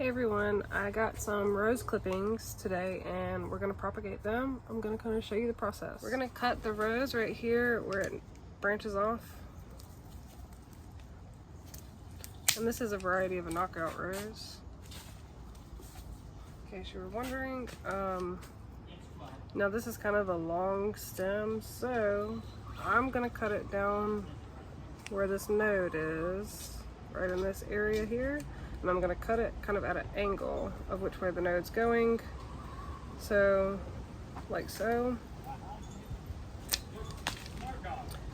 Hey everyone, I got some rose clippings today and we're going to propagate them. I'm going to kind of show you the process. We're going to cut the rose right here where it branches off. And this is a variety of a knockout rose. In case you were wondering, now this is kind of a long stem, so I'm going to cut it down where this node is, right in this area here. And I'm going to cut it kind of at an angle of which way the node's going. So, like so.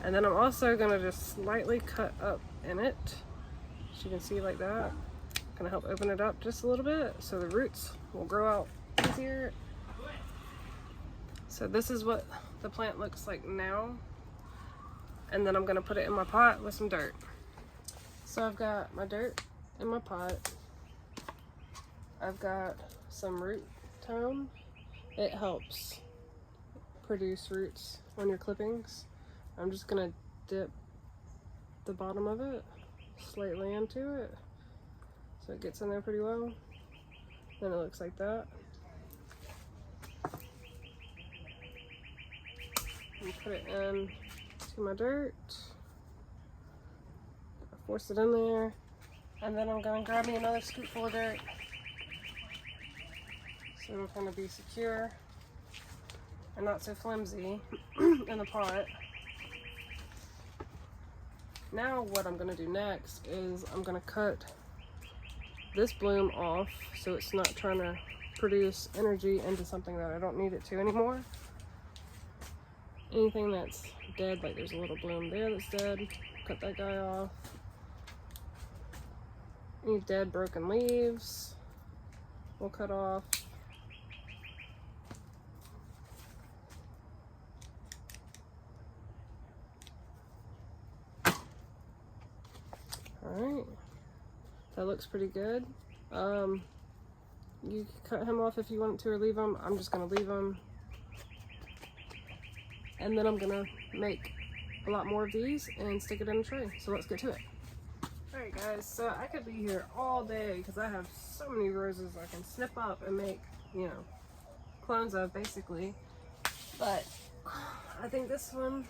And then I'm also going to just slightly cut up in it. As you can see, like that. Going to help open it up just a little bit so the roots will grow out easier. So this is what the plant looks like now. And then I'm going to put it in my pot with some dirt. So I've got my dirt in my pot. I've got some root tone. It helps produce roots on your clippings. I'm just gonna dip the bottom of it slightly into it so it gets in there pretty well. Then it looks like that. And put it in to my dirt. Force it in there. And then I'm gonna grab me another scoopful of dirt so it'll kind of be secure and not so flimsy in the pot. Now what I'm gonna do next is I'm gonna cut this bloom off so it's not trying to produce energy into something that I don't need it to anymore. Anything that's dead, like there's a little bloom there that's dead, cut that guy off. Any dead broken leaves we'll cut off. Alright, that looks pretty good. You can cut him off if you want to or leave him. I'm just going to leave him. And then I'm going to make a lot more of these and stick it in a tray. So let's get to it. Alright guys, so I could be here all day because I have so many roses I can snip up and make, you know, clones of basically. But I think this one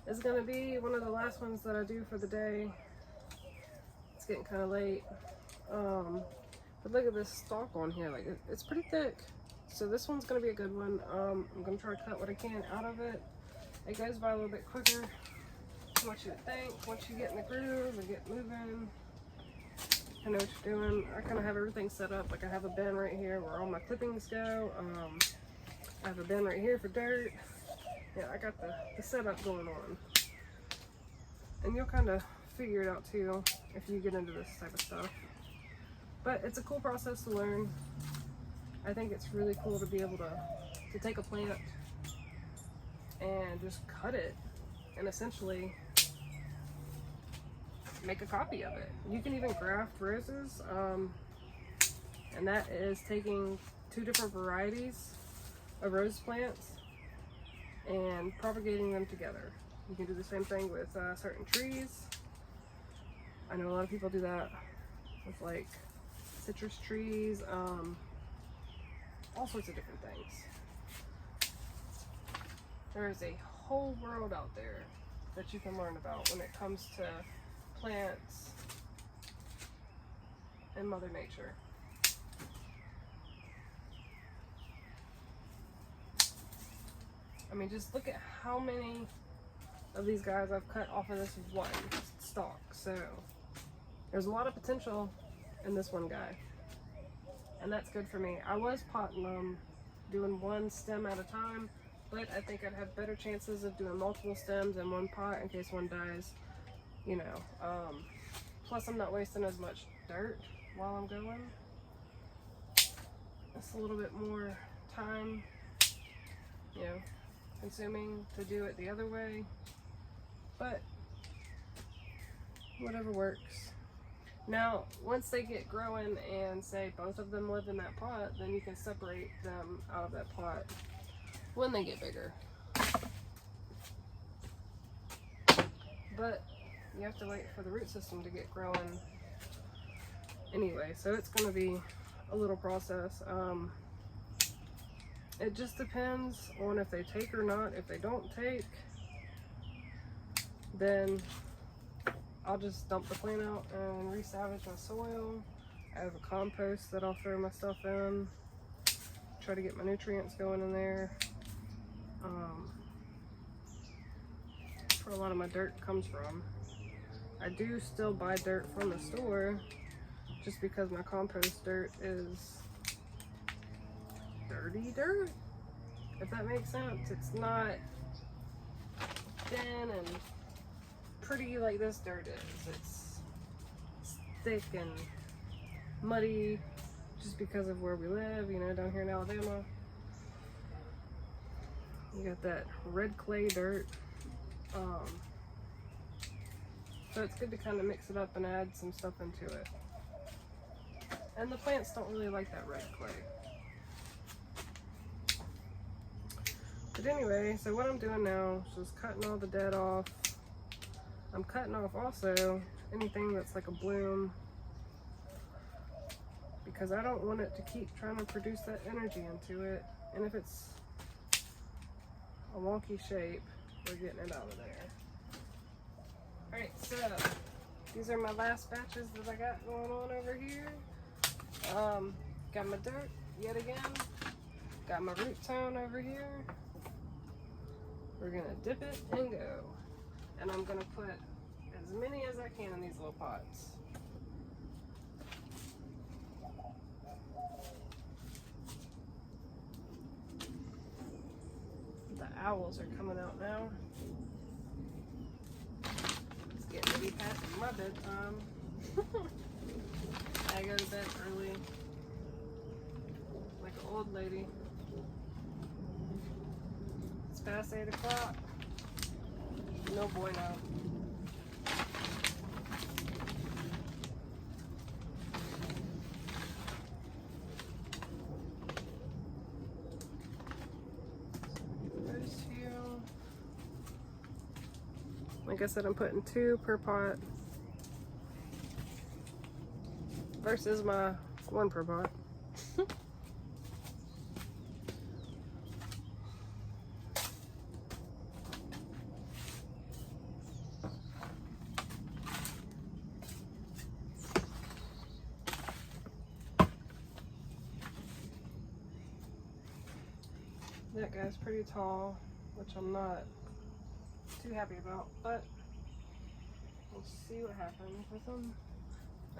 is going to be one of the last ones that I do for the day. It's getting kind of late. But look at this stalk on here, like it's pretty thick. So this one's going to be a good one. I'm going to try to cut what I can out of it. It goes by a little bit quicker. What you would think once you get in the groove and get moving. I know what you're doing. I kind of have everything set up. Like I have a bin right here where all my clippings go. I have a bin right here for dirt. Yeah, I got the setup going on. And you'll kind of figure it out too if you get into this type of stuff. But it's a cool process to learn. I think it's really cool to be able to take a plant and just cut it and essentially make a copy of it. You can even graft roses, and that is taking two different varieties of rose plants and propagating them together. You can do the same thing with certain trees. I know a lot of people do that with like citrus trees, all sorts of different things. There's a whole world out there that you can learn about when it comes to plants and Mother Nature. I mean, just look at how many of these guys I've cut off of this one stalk. So there's a lot of potential in this one guy, and that's good for me. I was potting them, doing one stem at a time, but I think I'd have better chances of doing multiple stems in one pot in case one dies, you know. Plus I'm not wasting as much dirt while I'm going. It's a little bit more time, you know, consuming to do it the other way, but whatever works. Now, once they get growing and say both of them live in that pot, then you can separate them out of that pot when they get bigger. But you have to wait for the root system to get growing anyway, so it's going to be a little process. It just depends on if they take or not. If they don't take, then I'll just dump the plant out and re-savage my soil. I have a compost that I'll throw my stuff in, try to get my nutrients going in there. That's where a lot of my dirt comes from. I do still buy dirt from the store just because my compost dirt is dirty dirt, if that makes sense. It's not thin and pretty like this dirt is. It's thick and muddy just because of where we live, you know, down here in Alabama. You got that red clay dirt. So it's good to kind of mix it up and add some stuff into it. And the plants don't really like that red clay. But anyway, so what I'm doing now is just cutting all the dead off. I'm cutting off also anything that's like a bloom, because I don't want it to keep trying to produce that energy into it. And if it's a wonky shape, we're getting it out of there. Alright, so these are my last batches that I got going on over here. Got my dirt yet again. Got my root tone over here. We're gonna dip it and go. And I'm gonna put as many as I can in these little pots. The owls are coming out now. It's getting to be past my bedtime. I go to bed early, like an old lady. It's past 8 o'clock. No bueno. Like I said, I'm putting 2 per pot versus my 1 per pot. That guy's pretty tall, which I'm not too happy about, but we'll see what happens with them.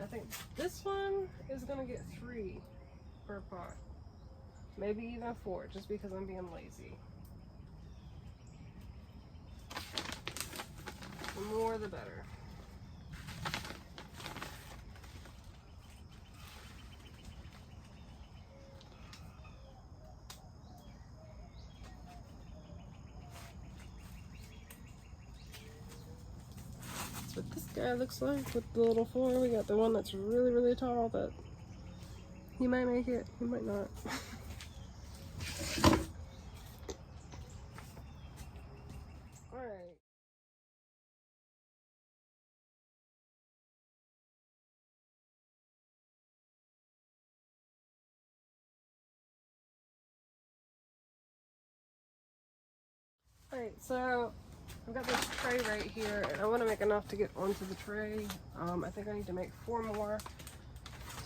I think this one is gonna get 3 per pot, maybe even 4, just because I'm being lazy. The more the better. That's what this guy looks like with the little 4. We got the one that's really, really tall that he might make it, he might not. Alright. Alright, so I've got this tray right here, and I want to make enough to get onto the tray. I think I need to make 4 more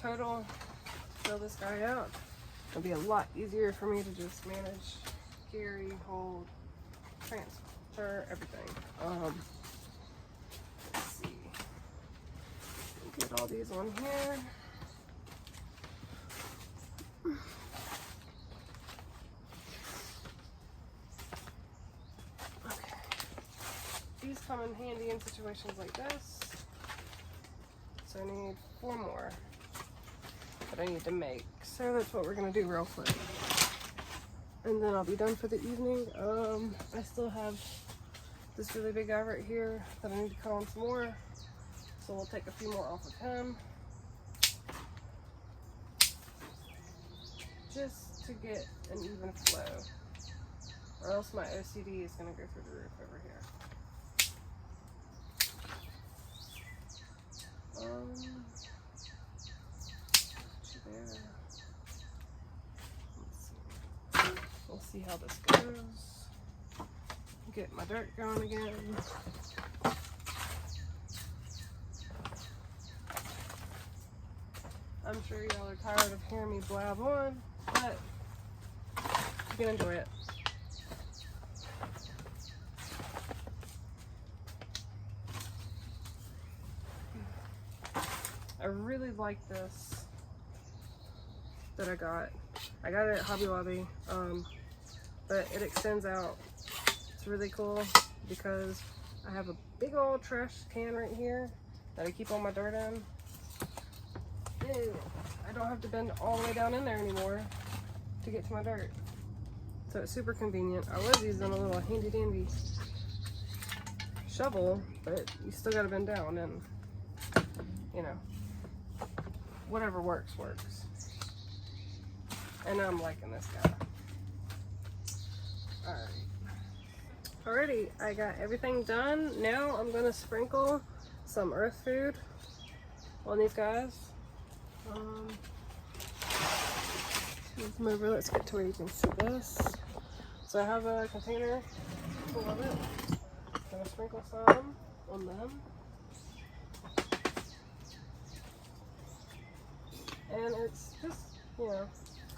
total to fill this guy out. It'll be a lot easier for me to just manage, carry, hold, transfer, everything. Let's see. Get all these on here. These come in handy in situations like this. So I need 4 more that I need to make. So that's what we're gonna do real quick. And then I'll be done for the evening. I still have this really big guy right here that I need to cut on some more. So we'll take a few more off of him. Just to get an even flow. Or else my OCD is gonna go through the roof over here. see how this goes. Get my dirt going again. I'm sure y'all are tired of hearing me blab on, but you can enjoy it. I really like this that I got. I got it at Hobby Lobby, but it extends out. It's really cool because I have a big old trash can right here that I keep all my dirt in. Ew, I don't have to bend all the way down in there anymore to get to my dirt. So it's super convenient. I was using a little handy dandy shovel, but you still gotta bend down, and you know, whatever works. And I'm liking this guy. Alrighty, I got everything done. Now I'm gonna sprinkle some earth food on these guys. Let's move over. Let's get to where you can see this. So I have a container full of it. I'm gonna sprinkle some on them. And it's just, you know,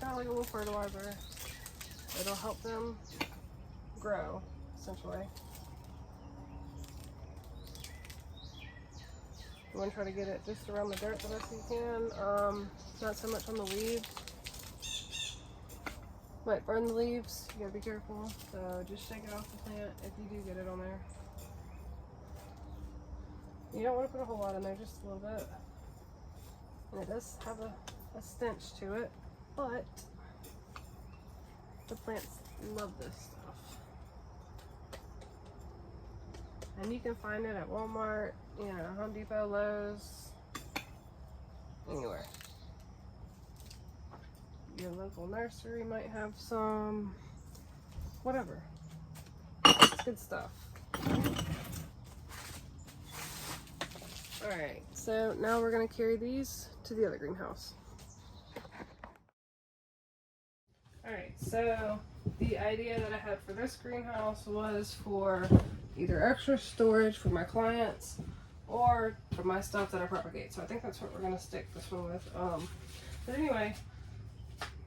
kind of like a little fertilizer. It'll help them grow, essentially. You want to try to get it just around the dirt the best you can. Not so much on the leaves. Might burn the leaves. You gotta be careful. So just shake it off the plant if you do get it on there. You don't want to put a whole lot in there, just a little bit. And it does have a stench to it, but the plants love this stuff. And you can find it at Walmart, you know, Home Depot, Lowe's, anywhere. Your local nursery might have some, whatever. It's good stuff. Alright, so now we're going to carry these to the other greenhouse. Alright, so the idea that I had for this greenhouse was for either extra storage for my clients or for my stuff that I propagate. So I think that's what we're going to stick this one with. But anyway,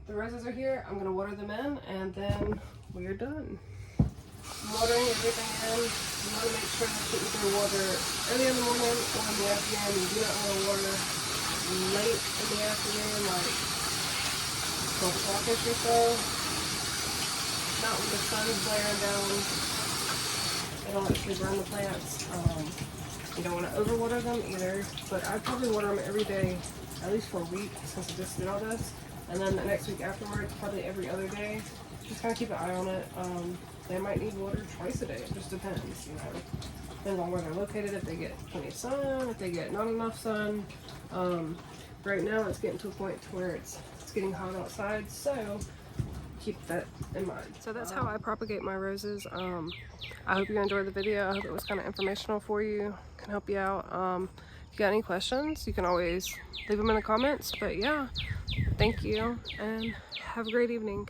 the roses are here. I'm going to water them in, and then we are done. I'm watering everything in. You want to make sure that you either water early in the morning or in the afternoon. You do not want to water late in the afternoon, like 12 o'clock-ish or so. Not when the sun is blaring down. It'll actually burn the plants. You don't want to overwater them either, but I probably water them every day, at least for a week, since I just did all this. And then the next week afterwards, probably every other day. Just kind of keep an eye on it. They might need water twice a day. It just depends, you know. Depends on where they're located, if they get plenty of sun, if they get not enough sun. Right now it's getting to a point where it's getting hot outside, so keep that in mind. So that's how I propagate my roses. I hope you enjoyed the video. I hope it was kind of informational for you, can help you out. If you got any questions, you can always leave them in the comments. But yeah, thank you and have a great evening.